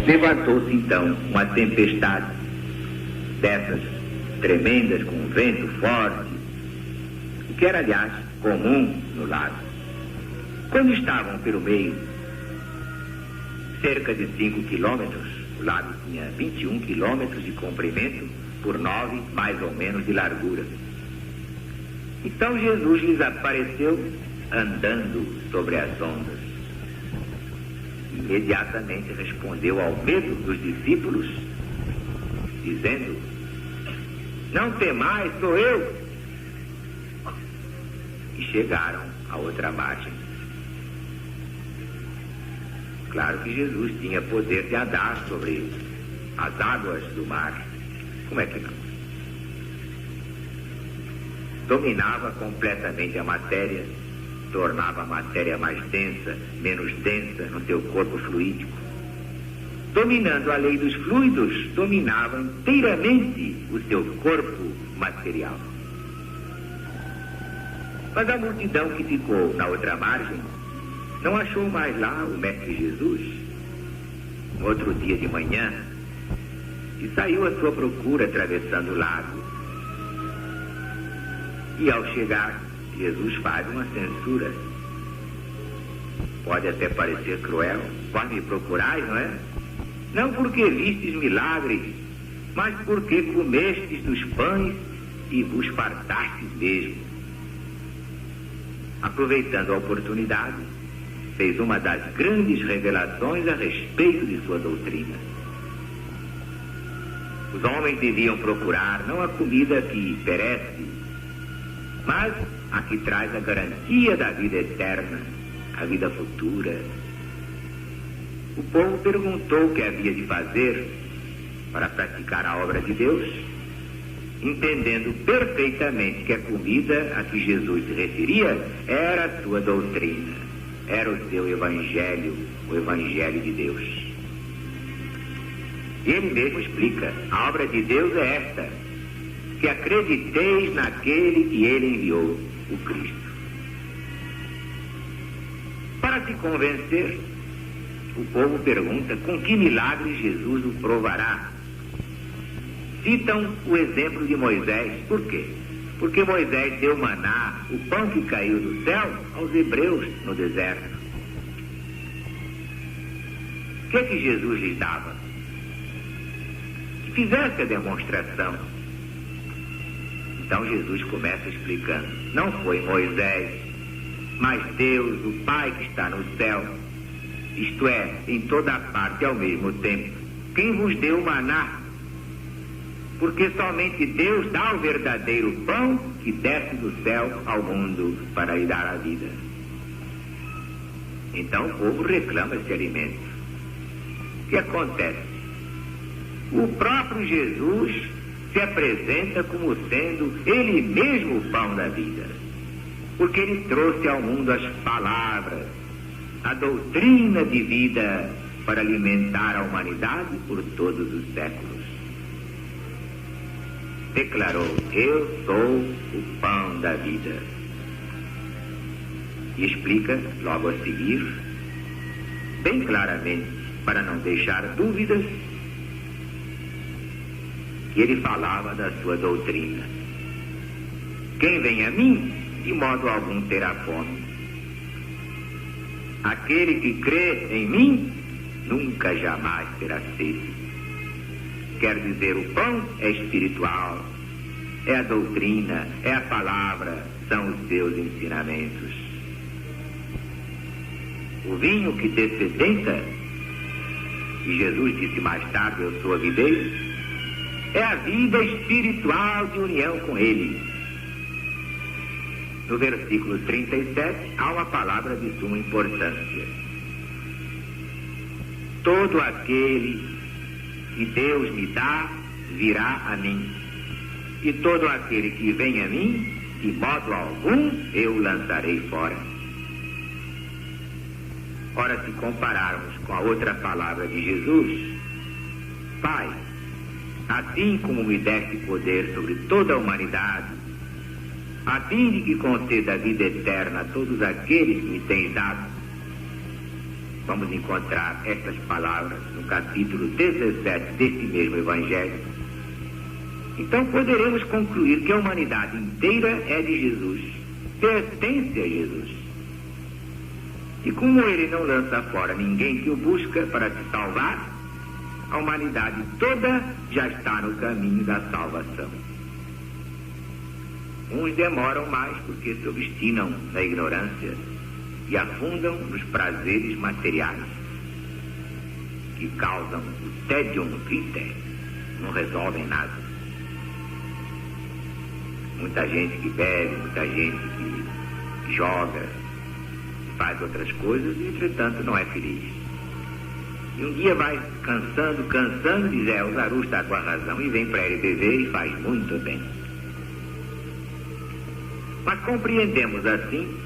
Levantou-se então uma tempestade dessas tremendas, com vento forte, o que era, aliás, comum no lago. Quando estavam pelo meio, cerca de 5 quilômetros, o lago tinha 21 quilômetros de comprimento por 9, mais ou menos, de largura. Então Jesus lhes apareceu andando sobre as ondas. Imediatamente respondeu ao medo dos discípulos, dizendo: não temais, sou eu. E chegaram à outra margem. Claro que Jesus tinha poder de andar sobre as águas do mar. Como é que não? Dominava completamente a matéria, tornava a matéria mais densa, menos densa no seu corpo fluídico. Dominando a lei dos fluidos, dominava inteiramente o seu corpo material. Mas a multidão que ficou na outra margem não achou mais lá o Mestre Jesus. No outro dia de manhã, e saiu à sua procura atravessando o lago. E ao chegar, Jesus faz uma censura. Pode até parecer cruel. Vós me procurais, não é? Não porque vistes milagres, mas porque comestes dos pães e vos fartastes mesmo. Aproveitando a oportunidade, fez uma das grandes revelações a respeito de sua doutrina. Os homens deviam procurar não a comida que perece, mas a que traz a garantia da vida eterna, a vida futura. O povo perguntou o que havia de fazer para praticar a obra de Deus, entendendo perfeitamente que a comida a que Jesus se referia era a sua doutrina, era o seu evangelho, o evangelho de Deus. E ele mesmo explica: a obra de Deus é esta, que acrediteis naquele que ele enviou, o Cristo. Para se convencer, o povo pergunta com que milagre Jesus o provará. Citam o exemplo de Moisés. Por quê? Porque Moisés deu maná, o pão que caiu do céu, aos hebreus no deserto. O que é que Jesus lhes dava? Que fizesse a demonstração. Então Jesus começa explicando: não foi Moisés, mas Deus, o Pai que está no céu, isto é, em toda a parte ao mesmo tempo, quem vos deu o maná. Porque somente Deus dá o verdadeiro pão que desce do céu ao mundo para lhe dar a vida. Então o povo reclama esse alimento. O que acontece? O próprio Jesus se apresenta como sendo ele mesmo o pão da vida, porque ele trouxe ao mundo as palavras, a doutrina de vida para alimentar a humanidade por todos os séculos. Declarou: eu sou o pão da vida. E explica logo a seguir, bem claramente, para não deixar dúvidas, que ele falava da sua doutrina. Quem vem a mim, de modo algum terá fome. Aquele que crê em mim, nunca jamais terá sede. Quer dizer, o pão é espiritual, é a doutrina, é a palavra, são os seus ensinamentos. O vinho que dessedenta, e Jesus disse mais tarde: eu sou a videira, é a vida espiritual de união com ele. No versículo 37, há uma palavra de suma importância: todo aquele que Deus me dá, virá a mim. E todo aquele que vem a mim, de modo algum, eu o lançarei fora. Ora, se compararmos com a outra palavra de Jesus: Pai, assim como me deste poder sobre toda a humanidade, a fim de que conceda a vida eterna a todos aqueles que me tens dado, vamos encontrar estas palavras no capítulo 17 deste mesmo Evangelho. Então poderemos concluir que a humanidade inteira é de Jesus, pertence a Jesus. E como ele não lança fora ninguém que o busca para se salvar, a humanidade toda já está no caminho da salvação. Uns demoram mais porque se obstinam na ignorância e afundam nos prazeres materiais, que causam o tédium vitae, não resolvem nada. Muita gente que bebe, muita gente que joga, faz outras coisas e, entretanto, não é feliz. E um dia vai cansando, diz, o Zaru está com a razão, e vem para ele beber e faz muito bem. Mas compreendemos assim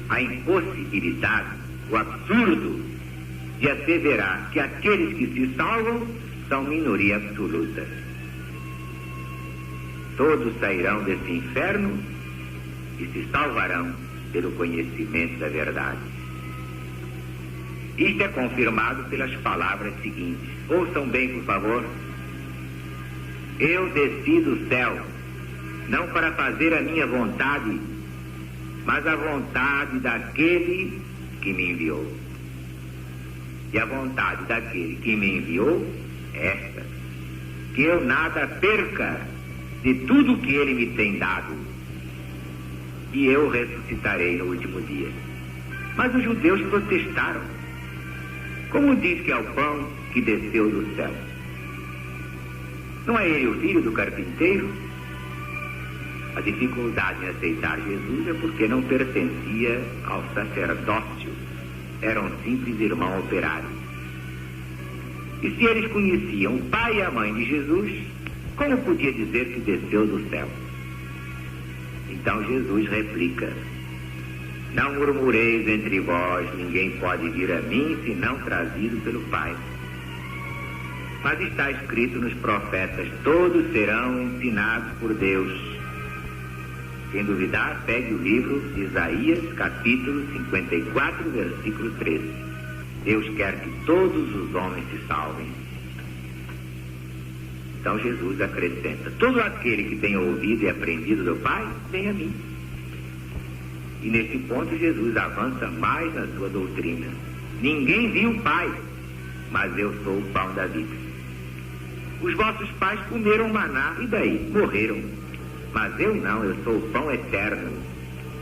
a impossibilidade, o absurdo de asseverar que aqueles que se salvam são minoria absoluta. Todos sairão desse inferno e se salvarão pelo conhecimento da verdade. Isto é confirmado pelas palavras seguintes. Ouçam bem, por favor. Eu desci do céu, não para fazer a minha vontade, mas a vontade daquele que me enviou. E a vontade daquele que me enviou é esta: que eu nada perca de tudo que ele me tem dado, e eu ressuscitarei no último dia. Mas os judeus protestaram. Como diz que é o pão que desceu do céu? Não é ele o filho do carpinteiro? A dificuldade em aceitar Jesus é porque não pertencia ao sacerdócio, era um simples irmão operário. E se eles conheciam o pai e a mãe de Jesus, como podia dizer que desceu do céu? Então Jesus replica: não murmureis entre vós, ninguém pode vir a mim senão trazido pelo Pai. Mas está escrito nos profetas: todos serão ensinados por Deus. Quem duvidar, pegue o livro de Isaías, capítulo 54, versículo 13. Deus quer que todos os homens se salvem. Então Jesus acrescenta: todo aquele que tem ouvido e aprendido do Pai, vem a mim. E nesse ponto Jesus avança mais na sua doutrina. Ninguém viu o Pai, mas eu sou o pão da vida. Os vossos pais comeram maná, e daí? Morreram. Mas eu não, eu sou o pão eterno.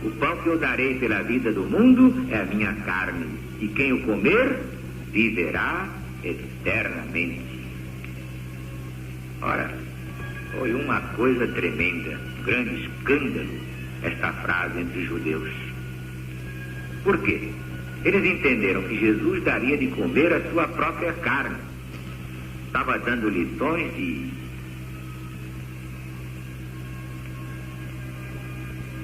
O pão que eu darei pela vida do mundo é a minha carne, e quem o comer, viverá eternamente. Ora, foi uma coisa tremenda, um grande escândalo, esta frase entre os judeus. Por quê? Eles entenderam que Jesus daria de comer a sua própria carne. Estava dando lições de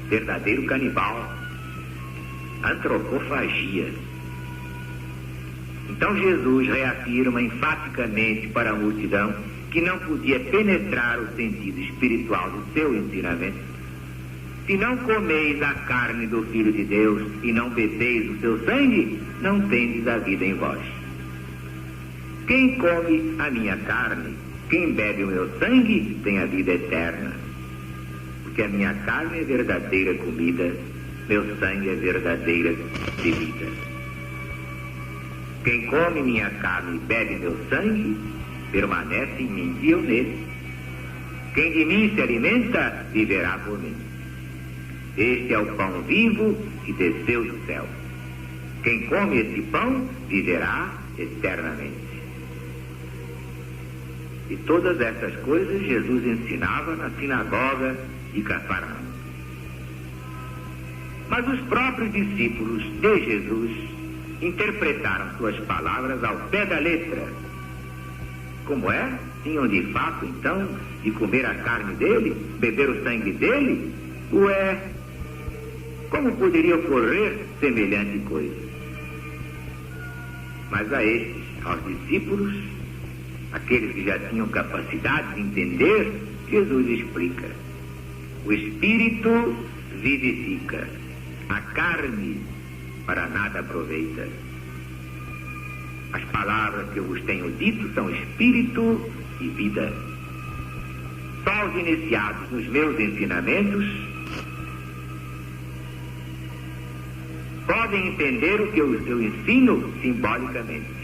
verdadeiro canibal, antropofagia. Então Jesus reafirma enfaticamente para a multidão que não podia penetrar o sentido espiritual do seu ensinamento. Se não comeis a carne do Filho de Deus e não bebeis o seu sangue, não tendes a vida em vós. Quem come a minha carne, quem bebe o meu sangue, tem a vida eterna. Porque a minha carne é verdadeira comida, meu sangue é verdadeira bebida. Quem come minha carne e bebe meu sangue, permanece em mim e eu nele. Quem de mim se alimenta, viverá por mim. Este é o pão vivo que desceu do céu. Quem come esse pão, viverá eternamente. E todas essas coisas Jesus ensinava na sinagoga de Cafarnaum. Mas os próprios discípulos de Jesus interpretaram suas palavras ao pé da letra. Como é? Tinham de fato, então, de comer a carne dele, beber o sangue dele? Ué, como poderia ocorrer semelhante coisa? Mas a estes, aos discípulos, aqueles que já tinham capacidade de entender, Jesus explica: o Espírito vivifica, a carne para nada aproveita. As palavras que eu vos tenho dito são espírito e vida. Só os iniciados nos meus ensinamentos podem entender o que eu ensino simbolicamente.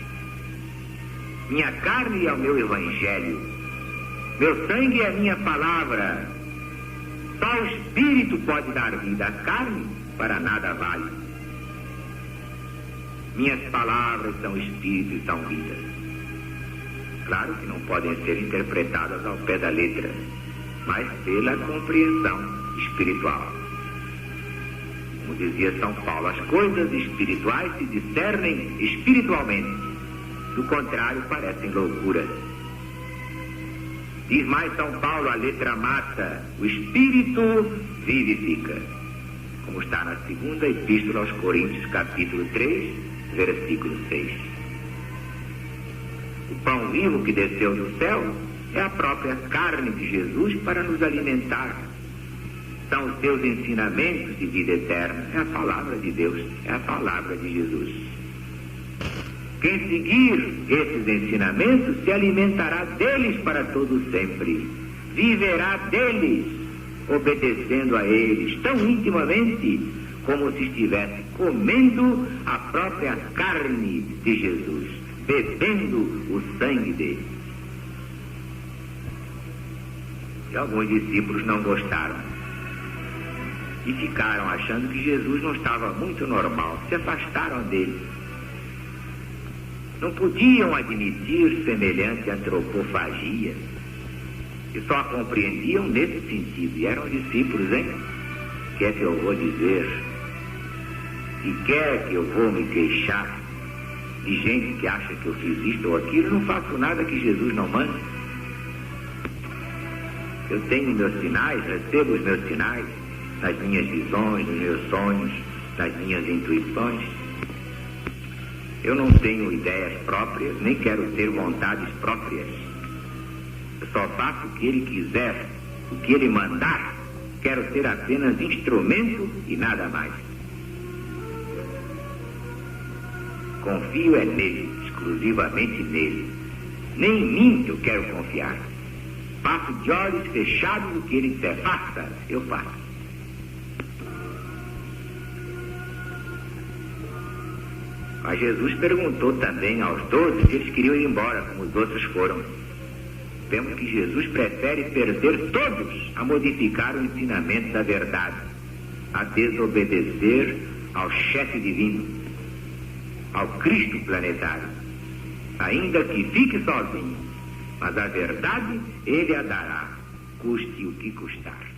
Minha carne é o meu evangelho, meu sangue é a minha palavra. Só o espírito pode dar vida, a carne para nada vale. Minhas palavras são espírito e são vida. Claro que não podem ser interpretadas ao pé da letra, mas pela compreensão espiritual. Como dizia São Paulo, as coisas espirituais se discernem espiritualmente. Do contrário, parecem loucura. Diz mais São Paulo, a letra mata, o espírito vivifica. Como está na segunda epístola aos Coríntios, capítulo 3, versículo 6. O pão vivo que desceu do céu é a própria carne de Jesus para nos alimentar. São os seus ensinamentos de vida eterna. É a palavra de Deus, é a palavra de Jesus. Quem seguir esses ensinamentos se alimentará deles para todo sempre. Viverá deles, obedecendo a eles tão intimamente como se estivesse comendo a própria carne de Jesus, bebendo o sangue dele. E alguns discípulos não gostaram e ficaram achando que Jesus não estava muito normal, se afastaram dele. Não podiam admitir semelhante antropofagia e só a compreendiam nesse sentido. E eram discípulos, hein? O que é que eu vou dizer? E quer que eu vou me queixar de gente que acha que eu fiz isto ou aquilo? Eu não faço nada que Jesus não manda. Eu tenho meus sinais, recebo os meus sinais nas minhas visões, nos meus sonhos, nas minhas intuições. Eu não tenho ideias próprias, nem quero ter vontades próprias. Eu só faço o que ele quiser, o que ele mandar. Quero ser apenas instrumento e nada mais. Confio é nele, exclusivamente nele. Nem em mim eu quero confiar. Faço de olhos fechados o que ele disser. Faça, eu faço. Mas Jesus perguntou também aos 12 se eles queriam ir embora, como os outros foram. Vemos que Jesus prefere perder todos a modificar o ensinamento da verdade, a desobedecer ao chefe divino, ao Cristo planetário, ainda que fique sozinho, mas a verdade ele a dará, custe o que custar.